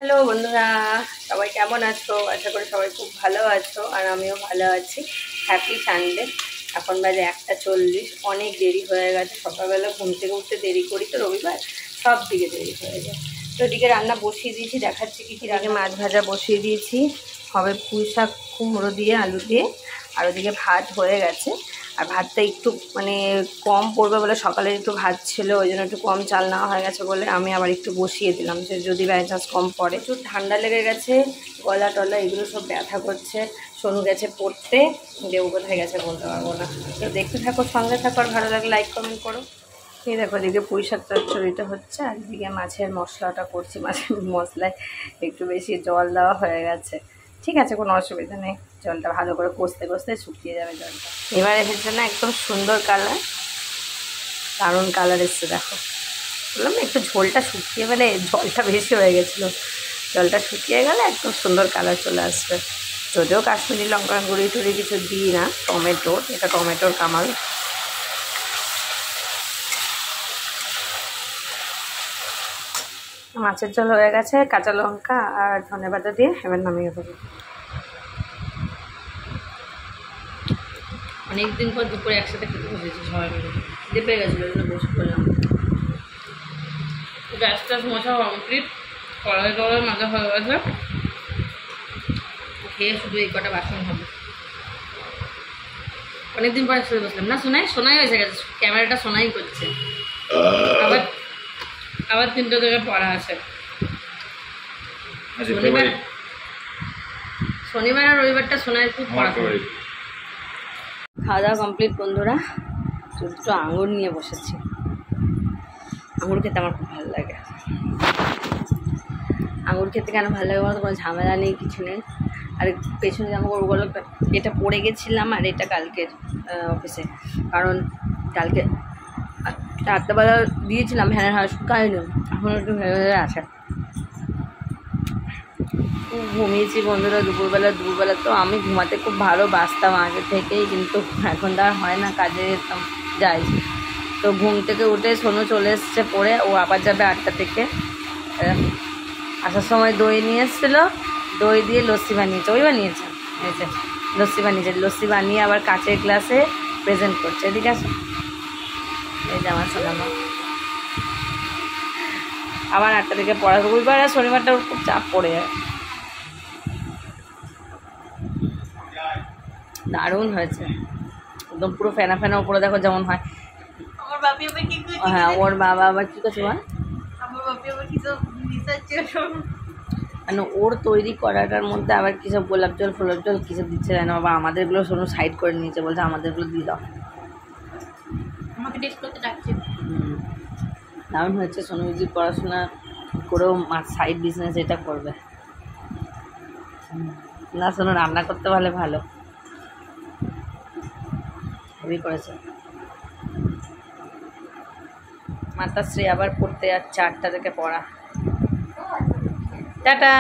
Hello বন্ধুরা, সবাই কেমন আছো? আশা করি সবাই খুব ভালো আছো, আর আমিও ভালো আছি। Happy Sunday. এখন বাজে 1:40। অনেক দেরি হয়ে গেছে। সকালবেলা ঘুম থেকে উঠতে দেরি করি তো, রবিবার সব দিকে দেরি হয়ে যায়। তো এদিকে রান্না বসিয়ে দিয়েছি, দেখাচ্ছি কী কী। আগে মাছ ভাজা বসিয়ে দিয়েছি, হবে পুঁই শাক কুমড়ো দিয়ে আলু দিয়ে। আর ওদিকে ভাত হয়ে গেছে। আর ভাতটা একটু মানে কম পড়বে বলে, সকালে একটু ভাত ছিল, ওই জন্য একটু কম চাল নেওয়া হয়ে গেছে বলে আমি আবার একটু বসিয়ে দিলাম, যে যদি বাই চান্স কম পড়ে। একটু ঠান্ডা লেগে গেছে, গলা টলা এগুলো সব ব্যথা করছে। সোনু গেছে পড়তে, দেবু কোথায় গেছে বলতে পারবো না। তো দেখতে থাকো, সঙ্গে থাকো, আর ভালো লাগে লাইক কমেন্ট করো। এই দেখো, এদিকে পুঁই শাক চচ্চড়িটা হচ্ছে, আর এদিকে মাছের মশলাটা করছি। মাছের মশলায় একটু বেশি জল দেওয়া হয়ে গেছে। ঠিক আছে, কোনো অসুবিধা নেই। জলটা ভালো করে কষতে কষতে শুকিয়ে যাবে জলটা। এবার এসেছে না একদম সুন্দর কালার, দারুণ কালার এসছে। দেখো, বললাম না একটু ঝোলটা শুকিয়ে গেলে, জলটা বেশি হয়ে গেছিলো, জলটা শুকিয়ে গেলে একদম সুন্দর কালার চলে আসবে। যদিও কাশ্মীরি লঙ্কা গুঁড়ি টুড়ি কিছু দিই না, টমেটোর, এটা টমেটোর কামাল। মাছের ঝোল হয়ে গেছে, কাঁচা লঙ্কা আর ধনেপাতা দিয়ে এবার নামিয়ে দেবো। অনেকদিন পর দুপুরে একসাথে খেতে বসেছি সবাই মিলে, খেতে পেয়ে গেছিলো, ওই জন্য বসে পড়লাম। গ্যাস ট্যাস মোছা কমপ্লিট, কড়াই টড়াই মাজা হয়ে গেছে, খেয়ে শুধু এই কটা বাসন হবে। অনেকদিন পর একসাথে বসলাম না। সোনাই হয়েছে গেছে, ক্যামেরাটা সোনাই করছে। আবার 3টা থেকে পড়া আছে। শনিবার আর রবিবারটা সোনাই খুব পড়াশোনা। খাওয়া দাওয়া কমপ্লিট বন্ধুরা, দুটো আঙুর নিয়ে বসেছি। আঙুর খেতে আমার খুব ভালো লাগে। আঙুর খেতে কেন ভালো লাগে বলতো, কোনো ঝামেলা নেই, কিছু নেই। আর পেছনে জামা কাপড়গুলো, এটা পরে গেছিলাম আর এটা কালকের অফিসে, কারণ কালকে রাত্রেবেলা দিয়েছিলাম ভ্যানের হাওয়া, শুকায়নি, এখন একটু ভেবে আছে। ঘুমিয়েছি বন্ধুরা দুপুরবেলা তো আমি ঘুমাতে খুব ভালোবাসতাম আগে থেকেই, কিন্তু এখন তো আর হয় না, কাজে যেতাম যাই। তো ঘুম থেকে উঠে সোনু চলে এসছে পড়ে, ও আবার যাবে 8টা থেকে। আসার সময় দই নিয়ে এসেছিলো, দই দিয়ে লস্যি বানিয়েছে, লস্যি বানিয়ে আবার কাঁচের গ্লাসে প্রেজেন্ট করছে। এদিকে আছে, এই যে আমার শোনানো। আবার 8টা থেকে পড়া, রবিবার আর শনিবারটা ওর খুব চাপ পড়ে যায়। দারুণ হয়েছে, একদম পুরো ফেনা ফেনা উপরে দেখো যেমন হয়। হ্যাঁ, ওর বাবা আবার কী করছে বল, মানে ওর তৈরি করাটার মধ্যে আবার কিসব গোলাপ জল ফোলাপ জল কিসব দিচ্ছে জানো বাবা। আমাদেরগুলো শোনো সাইড করে নিয়েছে, বলছে আমাদেরগুলো দিয়ে দাও, আমাকে টেস্ট করতে ডাকছে। দারুণ হয়েছে। সোনুজি পড়াশোনা করেও সাইড বিজনেস এটা করবে না। শোনো, রান্না করতে পারলে ভালো, হেভি করেছে। মাতাশ্রী আবার পড়তে যাচ্ছে, 8টা থেকে পড়া। টাটা।